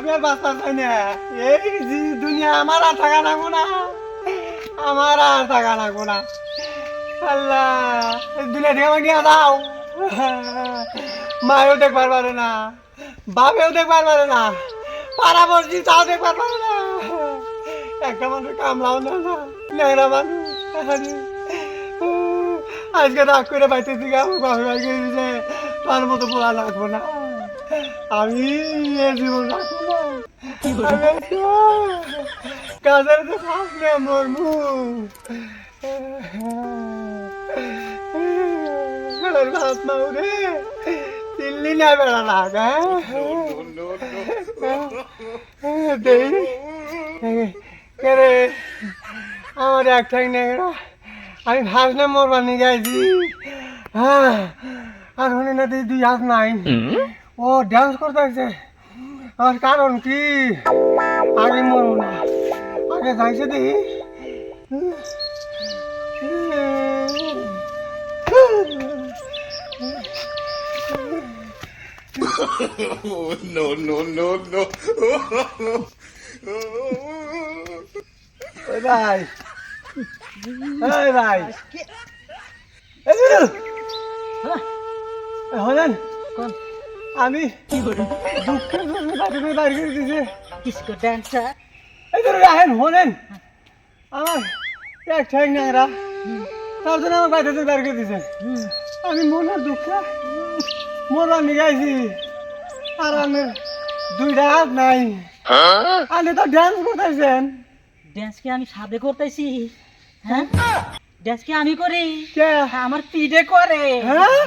আমি আর বাঁচতে চাই না। এই দুনিয়া আমার আর থাকা লাগবো না, আমার আর থাকা লাগবো না। আল্লাহ, এই দুনিয়া থেকে আমাকে নিয়ে দাও। মায়েও দেখবার পারে না, বাপেও দেখবার পারে না, পাড়া পড়ছি তাও দেখবার পারে না। একটা মানুষ কামলাও না, ন্যাংরা মানুষ। আজকে রাগ করে বাইতে দিকে আমার বাপের বাড়ি গিয়ে তার মতো বলা লাগবো না। আমি এ জীবন রাখবো না। কাজের তো থাকলে মরমু। ভাত মাউ রে দিল্লি না বেড়া লাগ। আমার এক ঠাক নেগড়া আমি ভাবলে মরবার নিয়ে যাইছি। হ্যাঁ, আর হলে না দুই হাত নাই। ও ডান্স করতেছে। আর কারণ কি, আগে মরবো না, আগে যাইছে দেখি। No, no, no, no. ওই ভাই, ওই ভাই, হলেন আমি দুঃখের জন্য বাড়ি বাড়ি করে দিছে। কিসকো ডান্সার এই ধরে আহেন হলেন আমার এক ঠ্যাং ন্যাংরা, তার জন্য আমার বাড়ি থেকে বাড়ি করে দিছে। আমি মনের দুঃখে মরবার নিয়ে গাইছি, আর আমি দুইটা হাত নাই। আপনি তো ড্যান্স করতেছেন। ড্যান্স কি আমি সাদে করতেছি? হ্যাঁ, ড্যান্স কি আমি করি? কে? আমার পিঠে করে। হ্যাঁ